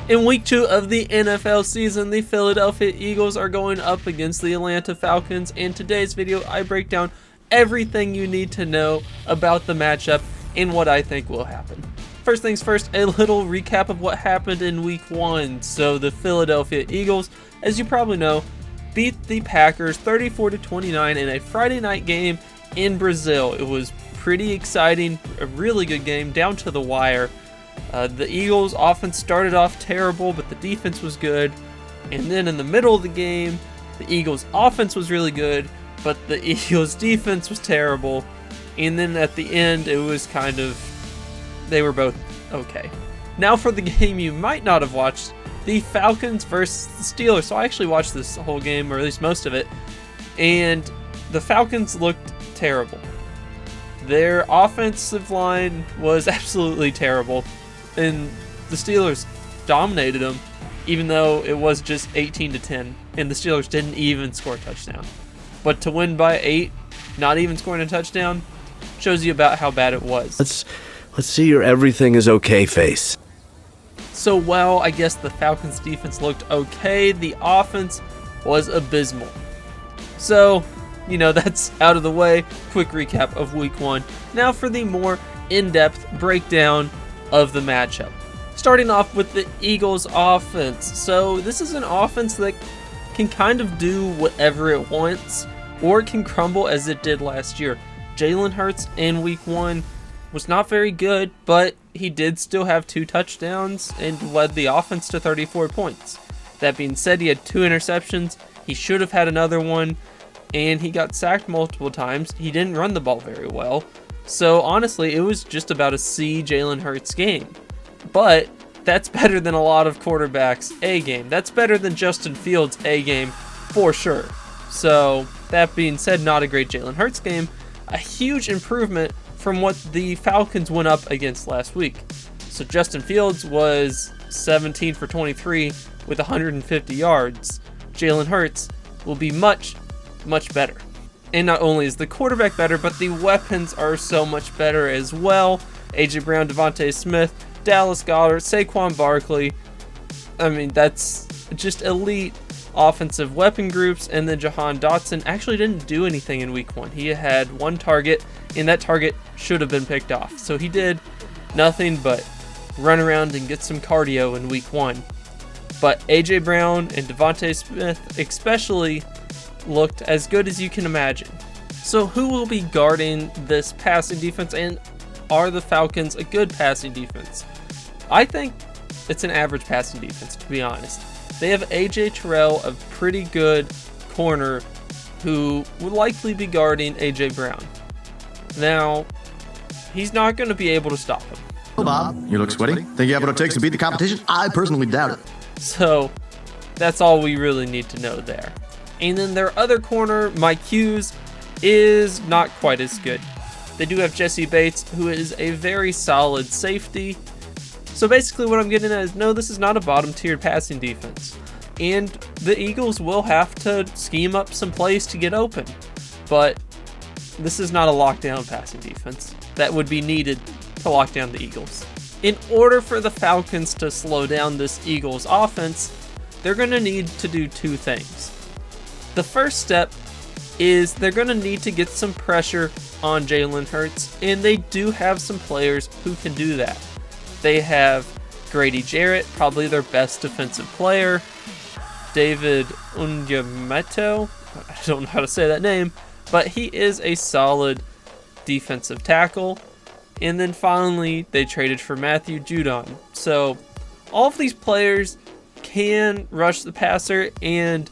In week 2 of the NFL season, the Philadelphia Eagles are going up against the Atlanta Falcons. In today's video, I break down everything you need to know about the matchup and what I think will happen. First things first, a little recap of what happened in week 1. So the Philadelphia Eagles, as you probably know, beat the Packers 34-29 in a Friday night game in Brazil. It was pretty exciting, a really good game down to the wire. The Eagles offense started off terrible, but the defense was good. And then in the middle of the game, the Eagles offense was really good, but the Eagles defense was terrible. And then at the end, it was kind of, they were both okay. Now for the game you might not have watched, the Falcons versus the Steelers. So I actually watched this whole game, or at least most of it, and the Falcons looked terrible. Their offensive line was absolutely terrible, and the Steelers dominated them, even though it was just 18-10, and the Steelers didn't even score a touchdown. But to win by 8, not even scoring a touchdown, shows you about how bad it was. Let's see your everything is okay face. So while I guess the Falcons defense looked okay, the offense was abysmal. So, that's out of the way. Quick recap of week 1. Now for the more in-depth breakdown of the matchup. Starting off with the Eagles offense. So this is an offense that can kind of do whatever it wants, or it can crumble as it did last year. Jalen Hurts in week 1 was not very good, but he did still have 2 touchdowns and led the offense to 34 points. That being said, he had 2 interceptions. He should have had another one, and he got sacked multiple times. He didn't run the ball very well. So honestly, it was just about a C Jalen Hurts game. But that's better than a lot of quarterbacks' A game. That's better than Justin Fields' A game for sure. So that being said, not a great Jalen Hurts game. A huge improvement from what the Falcons went up against last week. So Justin Fields was 17 for 23 with 150 yards. Jalen Hurts will be much, much better. And not only is the quarterback better, but the weapons are so much better as well. A.J. Brown, Devontae Smith, Dallas Goedert, Saquon Barkley. I mean, that's just elite offensive weapon groups. And then Jahan Dotson actually didn't do anything in week 1. He had 1 target, and that target should have been picked off. So he did nothing but run around and get some cardio in week 1. But A.J. Brown and Devontae Smith especially looked as good as you can imagine. So who will be guarding this passing defense, and are the Falcons a good passing defense? I think it's an average passing defense, to be honest. They have A.J. Terrell, a pretty good corner, who will likely be guarding A.J. Brown. Now, he's not going to be able to stop him. Hello, Bob. You look sweaty. Think you have what it takes to beat the competition? I personally doubt it. So that's all we really need to know there. And then their other corner, Mike Hughes, is not quite as good. They do have Jesse Bates, who is a very solid safety. So basically what I'm getting at is, no, this is not a bottom-tiered passing defense. And the Eagles will have to scheme up some plays to get open. But this is not a lockdown passing defense that would be needed to lock down the Eagles. In order for the Falcons to slow down this Eagles offense, they're going to need to do 2 things. The first step is they're going to need to get some pressure on Jalen Hurts, and they do have some players who can do that. They have Grady Jarrett, probably their best defensive player, David Onyemata, I don't know how to say that name, but he is a solid defensive tackle. And then finally, they traded for Matthew Judon. So all of these players can rush the passer, and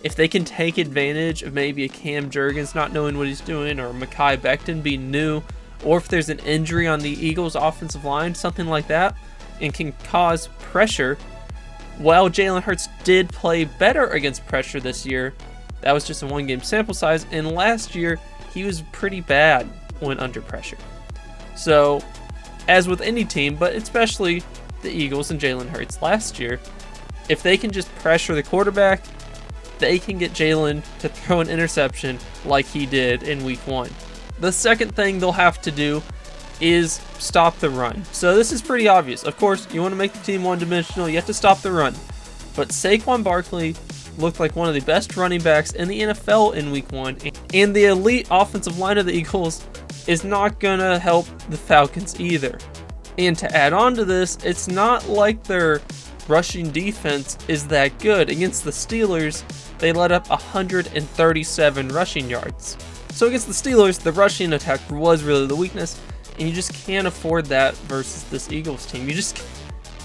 if they can take advantage of maybe a Cam Jurgens not knowing what he's doing, or Mekhi Becton being new, or if there's an injury on the Eagles offensive line, something like that, and can cause pressure. While Jalen Hurts did play better against pressure this year, that was just a 1-game sample size, and last year he was pretty bad when under pressure. So, as with any team, but especially the Eagles and Jalen Hurts last year, if they can just pressure the quarterback, they can get Jalen to throw an interception like he did in week 1. The second thing they'll have to do is stop the run. So this is pretty obvious. Of course, you want to make the team one-dimensional, you have to stop the run. But Saquon Barkley looked like one of the best running backs in the NFL in week 1, and the elite offensive line of the Eagles is not going to help the Falcons either. And to add on to this, it's not like their rushing defense is that good. Against the Steelers, they let up 137 rushing yards. So against the Steelers, the rushing attack was really the weakness, and you just can't afford that versus this Eagles team.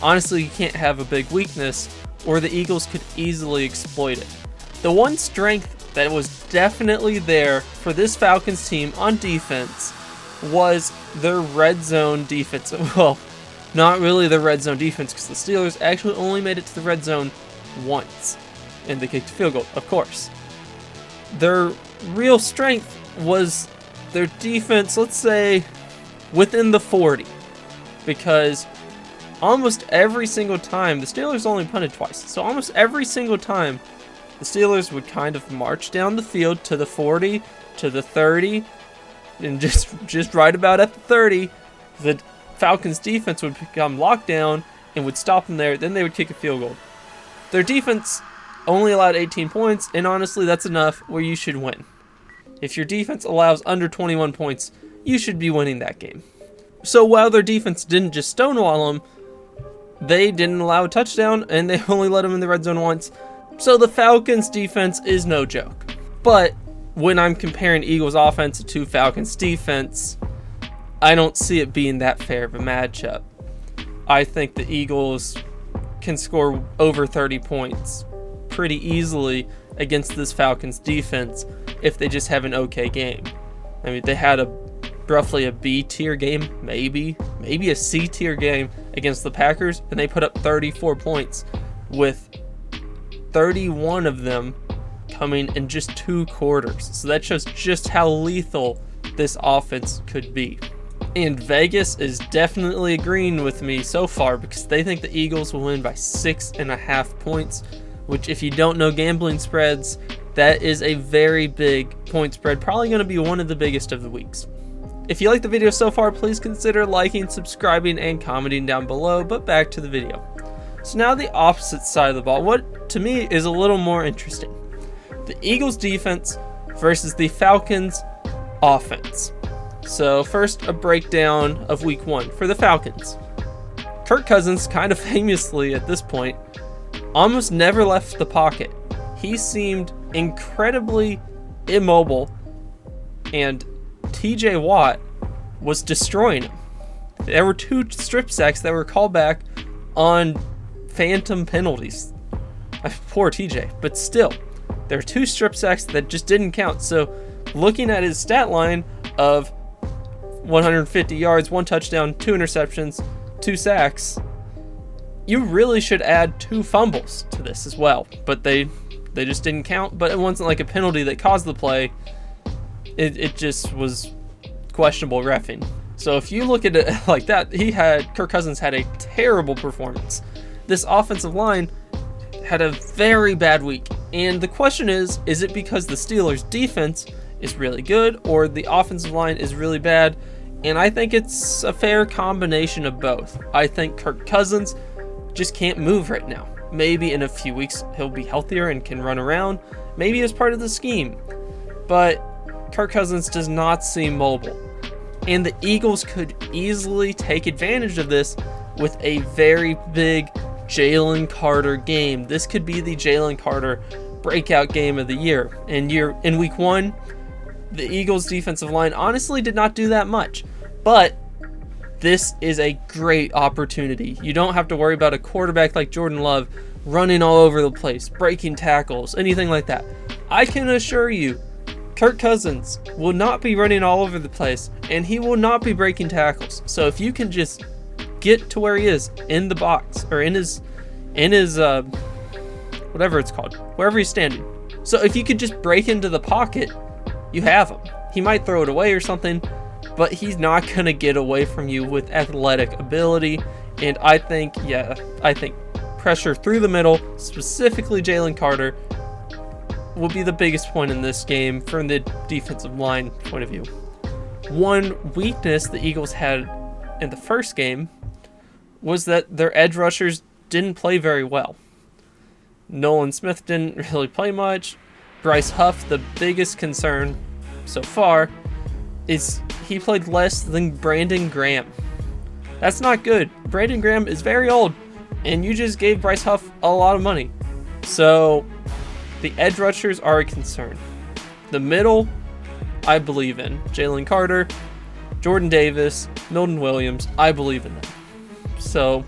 Honestly, you can't have a big weakness, or the Eagles could easily exploit it. The one strength that was definitely there for this Falcons team on defense was their red zone defense. Well, not really the red zone defense, because the Steelers actually only made it to the red zone once, and they kicked a field goal, of course. Their real strength was their defense, let's say, within the 40, because almost every single time, the Steelers only punted twice, so almost every single time, the Steelers would kind of march down the field to the 40, to the 30, and just right about at the 30, the Falcons defense would become locked down and would stop them there, then they would kick a field goal. Their defense only allowed 18 points, and honestly, that's enough where you should win. If your defense allows under 21 points, you should be winning that game. So while their defense didn't just stonewall them, they didn't allow a touchdown, and they only let them in the red zone once. So the Falcons defense is no joke. But when I'm comparing Eagles offense to Falcons defense, I don't see it being that fair of a matchup. I think the Eagles can score over 30 points pretty easily against this Falcons defense if they just have an okay game. I mean, they had roughly a B tier game, maybe a C tier game against the Packers, and they put up 34 points with 31 of them coming in just 2 quarters. So that shows just how lethal this offense could be. And Vegas is definitely agreeing with me so far, because they think the Eagles will win by 6.5 points, which, if you don't know gambling spreads, that is a very big point spread, probably going to be one of the biggest of the weeks. If you like the video so far, please consider liking, subscribing, and commenting down below, but back to the video. So now the opposite side of the ball, what to me is a little more interesting. The Eagles defense versus the Falcons offense. So first, a breakdown of week 1 for the Falcons. Kirk Cousins, kind of famously at this point, almost never left the pocket. He seemed incredibly immobile, and TJ Watt was destroying him. There were 2 strip sacks that were called back on phantom penalties. Poor TJ, but still, there are 2 strip sacks that just didn't count. So looking at his stat line of 150 yards, 1 touchdown, 2 interceptions, 2 sacks, you really should add 2 fumbles to this as well. But they just didn't count. But it wasn't like a penalty that caused the play. It just was questionable reffing. So if you look at it like that, Kirk Cousins had a terrible performance. This offensive line had a very bad week. And the question is it because the Steelers' defense is really good, or the offensive line is really bad? And I think it's a fair combination of both. I think Kirk Cousins just can't move right now. Maybe in a few weeks he'll be healthier and can run around. Maybe as part of the scheme. But Kirk Cousins does not seem mobile. And the Eagles could easily take advantage of this with a very big Jalen Carter game. This could be the Jalen Carter breakout game of the year. And in week 1, the Eagles defensive line honestly did not do that much. But this is a great opportunity. You don't have to worry about a quarterback like Jordan Love running all over the place, breaking tackles, anything like that. I can assure you, Kirk Cousins will not be running all over the place, and he will not be breaking tackles. So if you can just get to where he is in the box, or in his whatever it's called, wherever he's standing. So if you could just break into the pocket, you have him. He might throw it away or something, but he's not going to get away from you with athletic ability. And I think pressure through the middle, specifically Jalen Carter, will be the biggest point in this game from the defensive line point of view. One weakness the Eagles had in the first game was that their edge rushers didn't play very well. Nolan Smith didn't really play much. Bryce Huff, the biggest concern so far, is he played less than Brandon Graham. That's not good. Brandon Graham is very old, and you just gave Bryce Huff a lot of money. So the edge rushers are a concern. The middle, I believe in. Jalen Carter, Jordan Davis, Milton Williams, I believe in them. So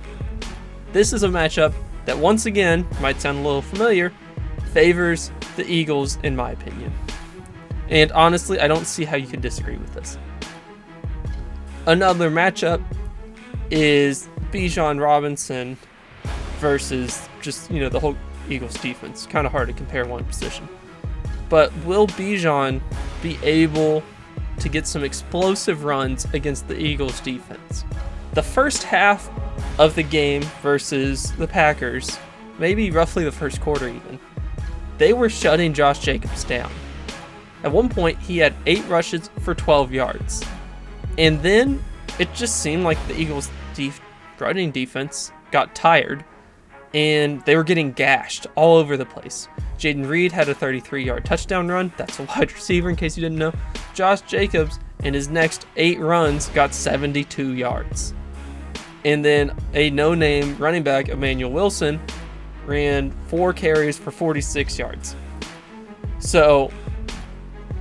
this is a matchup that, once again, might sound a little familiar, favors the Eagles in my opinion. And honestly, I don't see how you can disagree with this. Another matchup is Bijan Robinson versus just, the whole Eagles defense. Kind of hard to compare one position. But will Bijan be able to get some explosive runs against the Eagles defense? The first half of the game versus the Packers, maybe roughly the first quarter even, they were shutting Josh Jacobs down. At one point, he had 8 rushes for 12 yards. And then it just seemed like the Eagles' running defense got tired, and they were getting gashed all over the place. Jaden Reed had a 33-yard touchdown run. That's a wide receiver, in case you didn't know. Josh Jacobs, in his next 8 runs, got 72 yards. And then a no-name running back, Emmanuel Wilson, ran 4 carries for 46 yards. So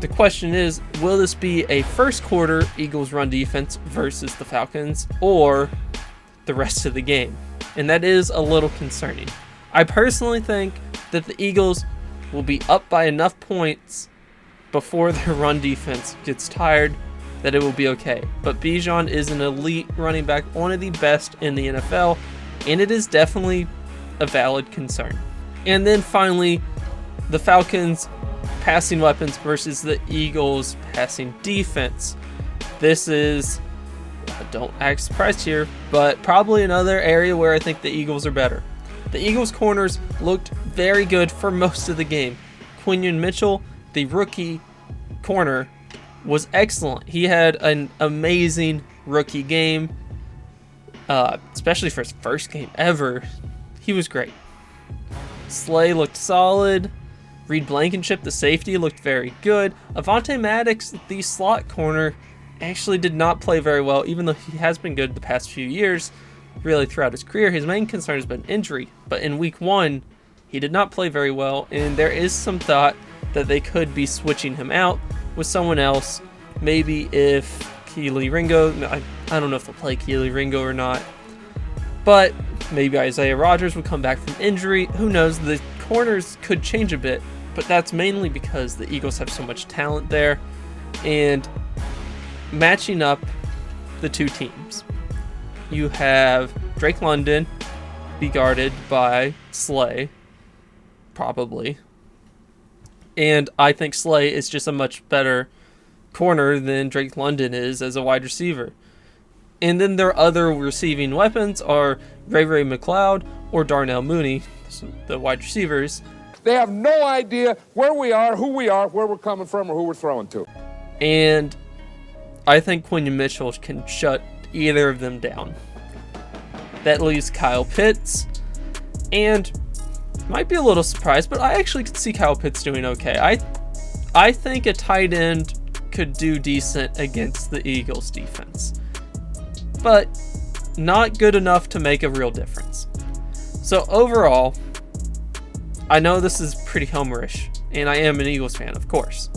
the question is, will this be a first quarter Eagles run defense versus the Falcons, or the rest of the game? And that is a little concerning. I personally think that the Eagles will be up by enough points before their run defense gets tired that it will be okay. But Bijan is an elite running back, one of the best in the NFL, and it is definitely a valid concern. And then finally, the Falcons passing weapons versus the Eagles passing defense. This is, don't act surprised here, but probably another area where I think the Eagles are better. The Eagles corners looked very good for most of the game. Quinion Mitchell, the rookie corner, was excellent. He had an amazing rookie game, especially for his first game ever. He was great. Slay looked solid. Reed Blankenship, the safety, looked very good. Avonte Maddox, the slot corner, actually did not play very well, even though he has been good the past few years, really throughout his career. His main concern has been injury, but in week 1, he did not play very well, and there is some thought that they could be switching him out with someone else. Maybe if Keely Ringo, I don't know if they'll play Keely Ringo or not, but maybe Isaiah Rodgers would come back from injury. Who knows? The corners could change a bit, but that's mainly because the Eagles have so much talent there. And matching up the two teams, you have Drake London be guarded by Slay, probably. And I think Slay is just a much better corner than Drake London is as a wide receiver. And then their other receiving weapons are Ray McLeod or Darnell Mooney, the wide receivers. They have no idea where we are, who we are, where we're coming from, or who we're throwing to. And I think Quinion Mitchell can shut either of them down. That leaves Kyle Pitts, and might be a little surprised, but I actually could see Kyle Pitts doing okay. I think a tight end could do decent against the Eagles defense, but not good enough to make a real difference. So overall, I know this is pretty homerish, and I am an Eagles fan, of course,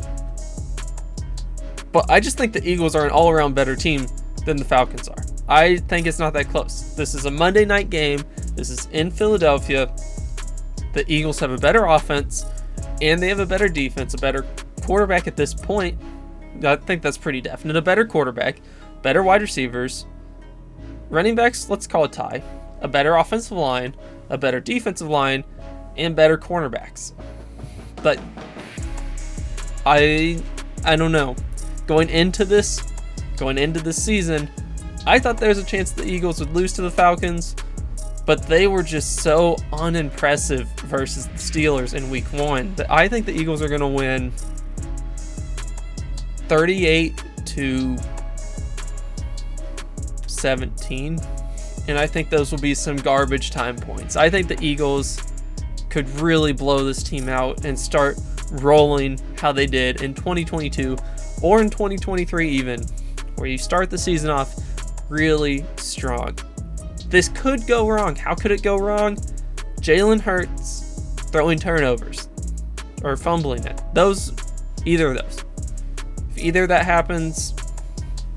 but I just think the Eagles are an all-around better team than the Falcons are. I think it's not that close. This is a Monday night game. This is in Philadelphia. The Eagles have a better offense, and they have a better defense, a better quarterback at this point. I think that's pretty definite. A better quarterback, better wide receivers, running backs, let's call it tie, a better offensive line, a better defensive line, and better cornerbacks. But I don't know. Going into this season, I thought there was a chance the Eagles would lose to the Falcons, but they were just so unimpressive versus the Steelers in week 1 that I think the Eagles are going to win 38-24. 17. And I think those will be some garbage time points. I think the Eagles could really blow this team out and start rolling how they did in 2022 or in 2023 even, where you start the season off really strong. This could go wrong. How could it go wrong? Jalen Hurts throwing turnovers or fumbling it. Either of those. If either of that happens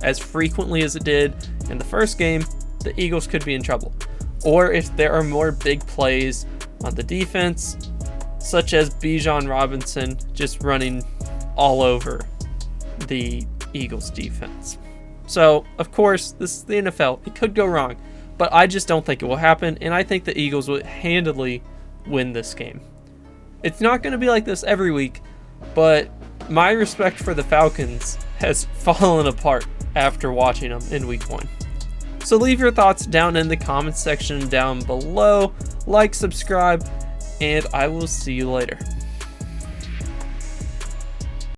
as frequently as it did in the first game, the Eagles could be in trouble. Or if there are more big plays on the defense, such as Bijan Robinson just running all over the Eagles defense. So, of course, this is the NFL. It could go wrong, but I just don't think it will happen, and I think the Eagles will handily win this game. It's not going to be like this every week, but my respect for the Falcons has fallen apart after watching them in week 1. So leave your thoughts down in the comments section down below, like, subscribe, and I will see you later.